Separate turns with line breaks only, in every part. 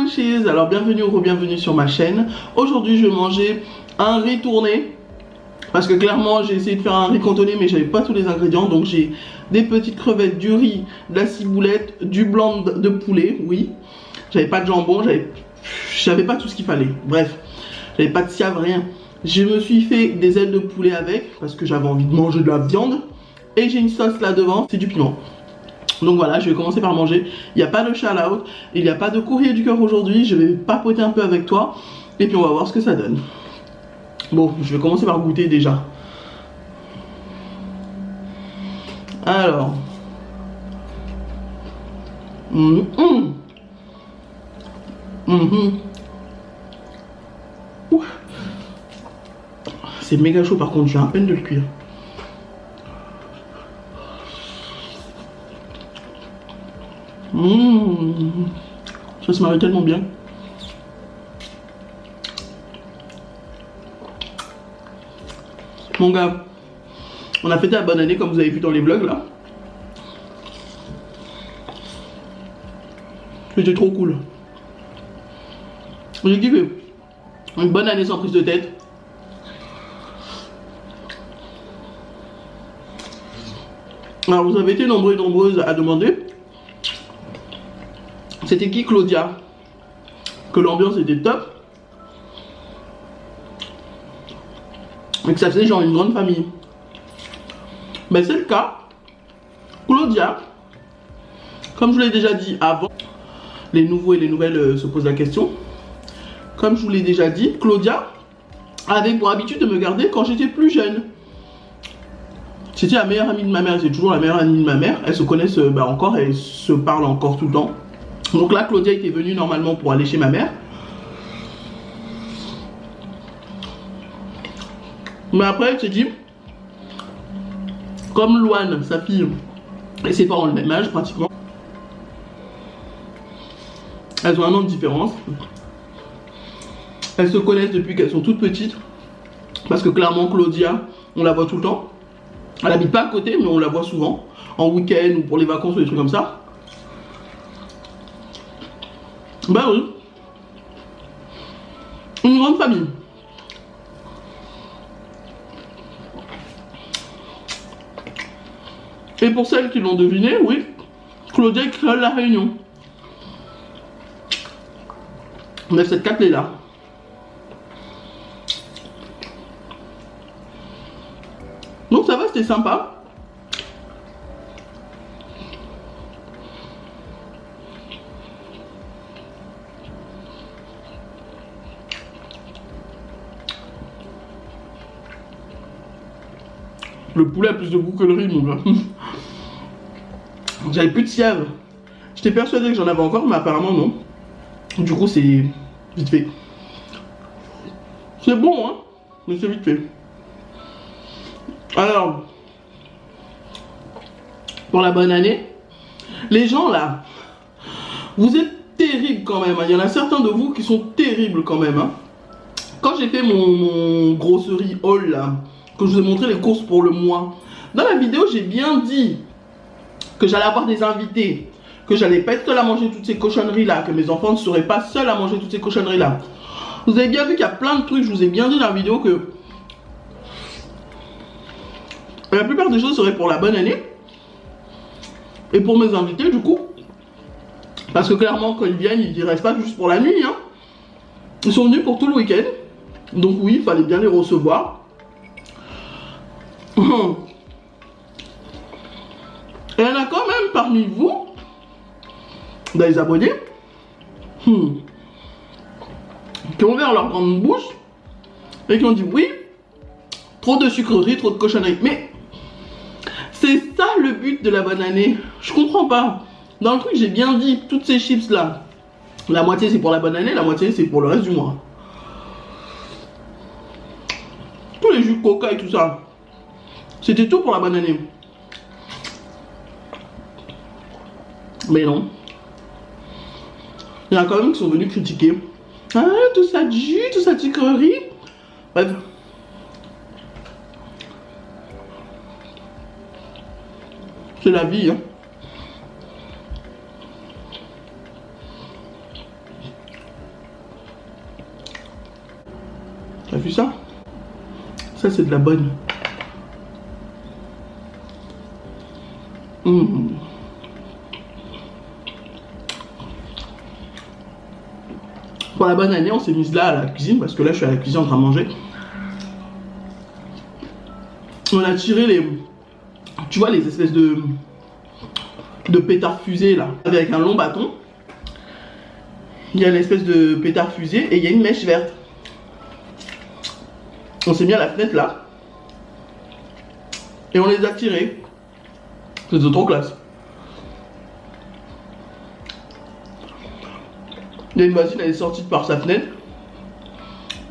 Munchies, alors bienvenue ou re-bienvenue sur ma chaîne. Aujourd'hui je vais manger un riz tourné. Parce que clairement j'ai essayé de faire un riz cantonné mais j'avais pas tous les ingrédients. Donc j'ai des petites crevettes, du riz, de la ciboulette, du blanc de poulet, oui. J'avais pas de jambon, j'avais pas tout ce qu'il fallait. Bref, j'avais pas de siave, rien. Je me suis fait des ailes de poulet avec parce que j'avais envie de manger de la viande. Et j'ai une sauce là devant, c'est du piment. Donc voilà, je vais commencer par manger. Il n'y a pas de shout-out, il n'y a pas de courrier du cœur aujourd'hui. Je vais papoter un peu avec toi et puis on va voir ce que ça donne. Bon, je vais commencer par goûter déjà. Alors. C'est méga chaud par contre, j'ai à peine de le cuire. Ça se marie tellement bien. Mon gars, on a fêté la bonne année comme vous avez vu dans les vlogs là. C'était trop cool. J'ai kiffé. Une bonne année sans prise de tête. Alors vous avez été nombreux et nombreuses à demander c'était qui Claudia, que l'ambiance était top et que ça faisait genre une grande famille. Mais c'est le cas. Claudia, comme je vous l'ai déjà dit avant, les nouveaux et les nouvelles se posent la question. Comme je vous l'ai déjà dit, Claudia avait pour habitude de me garder quand j'étais plus jeune. C'était la meilleure amie de ma mère, c'est toujours la meilleure amie de ma mère. Elles se connaissent encore, elles se parlent encore tout le temps. Donc là, Claudia était venue normalement pour aller chez ma mère. Mais après, elle s'est dit, comme Louane, sa fille, et ses parents ont le même âge pratiquement. Elles ont un an de différence. Elles se connaissent depuis qu'elles sont toutes petites. Parce que clairement, Claudia, on la voit tout le temps. Elle habite pas à côté, mais on la voit souvent. En week-end ou pour les vacances ou des trucs comme ça. Bah oui. Une grande famille. Et pour celles qui l'ont deviné, oui, Claudia crée la Réunion. 974 est là. Donc ça va, c'était sympa. Le poulet a plus de goût que le riz, mon gars. J'avais plus de sièvre. J'étais persuadé que j'en avais encore, mais apparemment non. Du coup, c'est vite fait. C'est bon, hein, mais c'est vite fait. Alors, pour la bonne année, les gens là, vous êtes terribles quand même. Il y en a certains de vous qui sont terribles quand même. Hein. Quand j'ai fait mon grosserie haul là, que je vous ai montré les courses pour le mois. Dans la vidéo, j'ai bien dit que j'allais avoir des invités, que j'allais pas être seule à manger toutes ces cochonneries là, que mes enfants ne seraient pas seuls à manger toutes ces cochonneries là. Vous avez bien vu qu'il y a plein de trucs, je vous ai bien dit dans la vidéo que la plupart des choses seraient pour la bonne année. Et pour mes invités du coup. Parce que clairement quand ils viennent, ils ne restent pas juste pour la nuit. Hein. Ils sont venus pour tout le week-end. Donc oui, il fallait bien les recevoir. Et il y en a quand même parmi vous, dans les abonnés, qui ont ouvert leur grande bouche et qui ont dit oui, trop de sucreries, trop de cochonneries. Mais c'est ça le but de la bonne année. Je comprends pas. Dans le truc, j'ai bien dit, toutes ces chips là, la moitié c'est pour la bonne année, la moitié c'est pour le reste du mois. Tous les jus de coca et tout ça. C'était tout pour la bonne année. Mais non. Il y en a quand même qui sont venus critiquer. Ah, tout ça de jus, tout ça de sucrerie. Bref. C'est la vie, hein. Ça c'est de la bonne. Pour la bonne année, on s'est mise là à la cuisine parce que là je suis à la cuisine en train de manger. On a tiré les, tu vois, les espèces de pétard fusée là, avec un long bâton. Il y a l'espèce de pétard fusée et il y a une mèche verte. On s'est mis à la fenêtre là et on les a tirés. C'était trop classe. Il y a une voisine, elle est sortie de par sa fenêtre.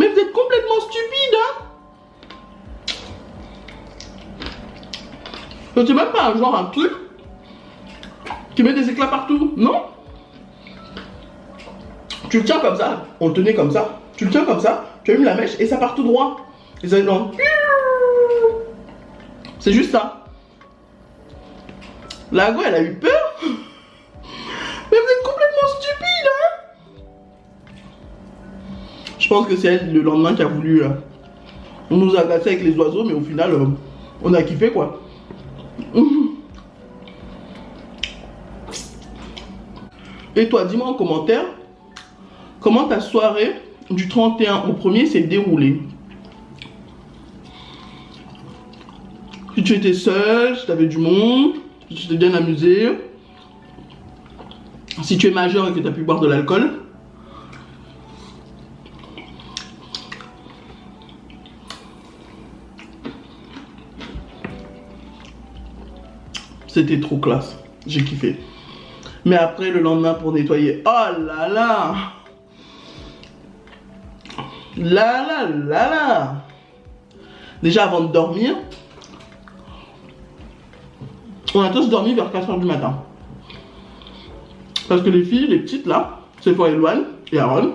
Mais vous êtes complètement stupide, hein? C'est même pas un genre un truc qui met des éclats partout, non? Tu le tiens comme ça, on le tenait comme ça. Tu le tiens comme ça, tu allumes la mèche et ça part tout droit. Et ça genre... C'est juste ça. La go, elle a eu peur. Mais vous êtes complètement stupide, hein? Je pense que c'est elle le lendemain qui a voulu... on nous a agaçé avec les oiseaux, mais au final, on a kiffé quoi. Et toi, dis-moi en commentaire, comment ta soirée du 31 au 1er s'est déroulée? Si tu étais seul, si tu avais du monde, si tu t'es bien amusé, si tu es majeur et que tu as pu boire de l'alcool. C'était trop classe, j'ai kiffé. Mais après le lendemain pour nettoyer, oh là là, là. Déjà avant de dormir, on a tous dormi vers 4 h du matin. Parce que les filles, les petites là, c'est pour Eloane et Aaron,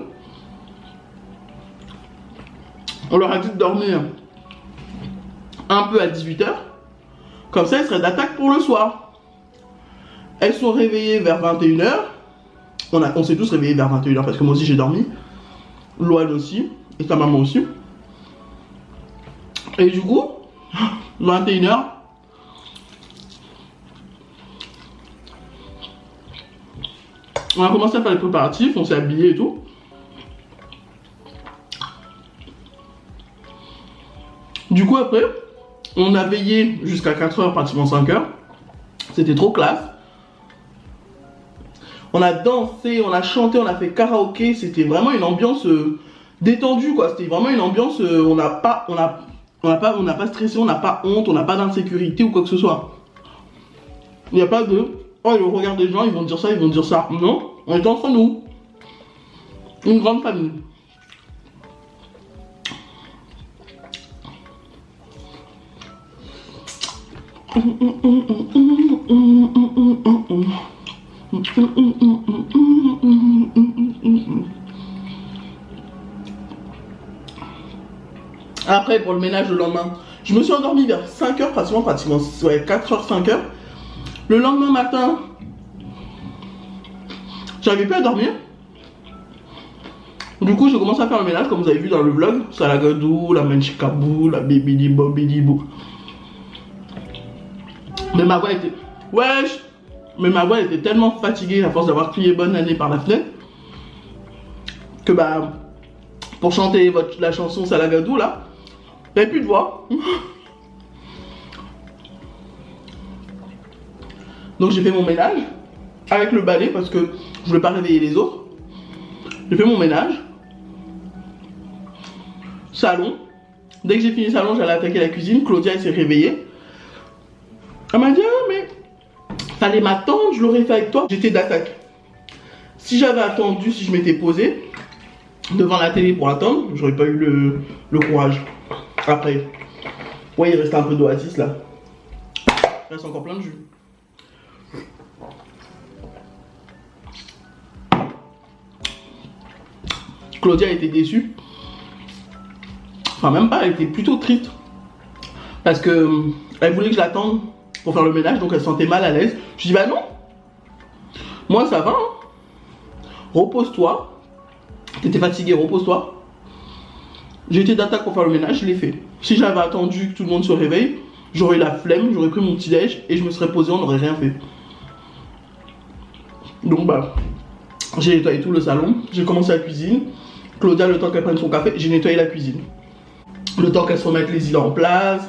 on leur a dit de dormir un peu à 18 h. Comme ça, elles seraient d'attaque pour le soir. Elles sont réveillées vers 21 h. On s'est tous réveillés vers 21 h parce que moi aussi j'ai dormi. Loane aussi. Et ta maman aussi. Et du coup, 21 h. On a commencé à faire les préparatifs, on s'est habillés et tout. Du coup après, on a veillé jusqu'à 4 h, pratiquement 5 h. C'était trop classe. On a dansé, on a chanté, on a fait karaoké. C'était vraiment une ambiance détendue quoi. C'était vraiment une ambiance, on n'a pas stressé, on n'a pas honte, on n'a pas d'insécurité ou quoi que ce soit. Il n'y a pas de, oh le regard des gens, ils vont dire ça, ils vont dire ça. Non, on est entre nous. Une grande famille. Après pour le ménage le lendemain, je me suis endormie vers 5 h pratiquement, ouais, 4 h 5 h. Le lendemain matin, j'arrivais plus à dormir. Du coup j'ai commencé à faire le ménage comme vous avez vu dans le vlog. Salagadou, la menchikabou, la bibidi bobidi bou. Mais ma voix était... Wesh! Mais ma voix était tellement fatiguée à force d'avoir crié bonne année par la fenêtre que bah pour chanter la chanson Salagadou là, j'avais plus de voix. Donc j'ai fait mon ménage avec le balai parce que je voulais pas réveiller les autres. J'ai fait mon ménage. Salon. Dès que j'ai fini le salon, j'allais attaquer la cuisine. Claudia elle s'est réveillée. Elle m'a dit ah mais fallait m'attendre, je l'aurais fait avec toi. J'étais d'attaque. Si j'avais attendu, si je m'étais posé devant la télé pour attendre, j'aurais pas eu le courage. Après, ouais, il restait un peu d'oasis là. Il reste encore plein de jus. Claudia était déçue. Enfin, même pas, elle était plutôt triste. Parce que elle voulait que je l'attende pour faire le ménage, donc elle se sentait mal à l'aise. Je dis bah non. Moi ça va. Hein. Repose-toi. T'étais fatigué, repose-toi. J'ai été d'attaque pour faire le ménage, je l'ai fait. Si j'avais attendu que tout le monde se réveille, j'aurais eu la flemme, j'aurais pris mon petit déj et je me serais posé, on n'aurait rien fait. Donc bah, j'ai nettoyé tout le salon, j'ai commencé la cuisine. Claudia, le temps qu'elle prenne son café, j'ai nettoyé la cuisine. Le temps qu'elle se remette les îlots en place,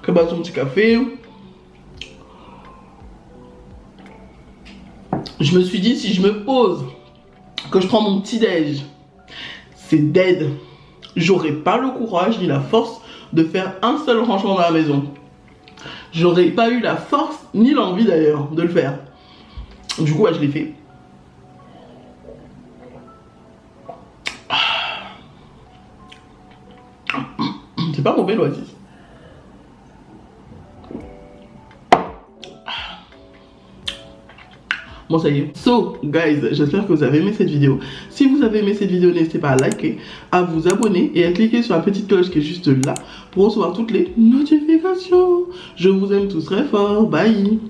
qu'elle boive son petit café. Je me suis dit, si je me pose, que je prends mon petit déj, c'est dead. J'aurais pas le courage ni la force de faire un seul rangement dans la maison. J'aurais pas eu la force ni l'envie d'ailleurs de le faire. Du coup, je l'ai fait. C'est pas mauvais l'oasis. Bon, ça y est. So, guys, j'espère que vous avez aimé cette vidéo. Si vous avez aimé cette vidéo, n'hésitez pas à liker, à vous abonner et à cliquer sur la petite cloche qui est juste là pour recevoir toutes les notifications. Je vous aime tous très fort. Bye.